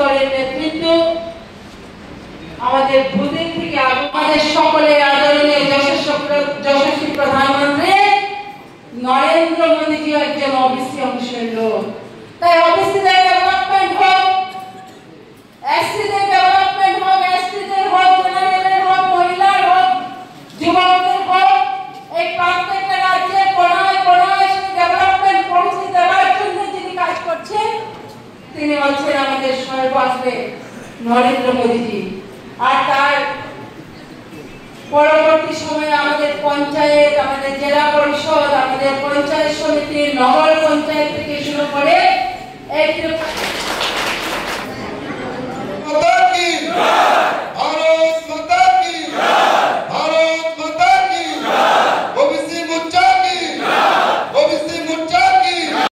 স্তরের নেতৃত্ব, আমাদের ভূদিন থেকে আমাদের সকলের আদরণীয় যশস্বী প্রধানমন্ত্রী নরেন্দ্র মোদীজি একজন ওবিসি অংশের লোক। তাই ওবিসিদের ডেভেলপমেন্ট হোক, এসসিদের ডেভেলপমেন্ট হোক, এসটিদের হোক, জেনারেলের হোক, মহিলার হোক, যুবকদের হোক, এই প্রত্যেকটা রাজ্যে কোনায় কোনায় সেই ডেভেলপমেন্ট পৌঁছে দেওয়ার জন্য যিনি কাজ করছেন তিনি হচ্ছেন আমাদের সর্বাগ্রে নরেন্দ্র মোদীজি। আর তার পরবর্তী সময়ে আমাদের পঞ্চায়েত, আমাদের জেলা পরিষদ, আমাদের পঞ্চায়েত সমিতি, নগর পঞ্চায়েত থেকে শুরু করে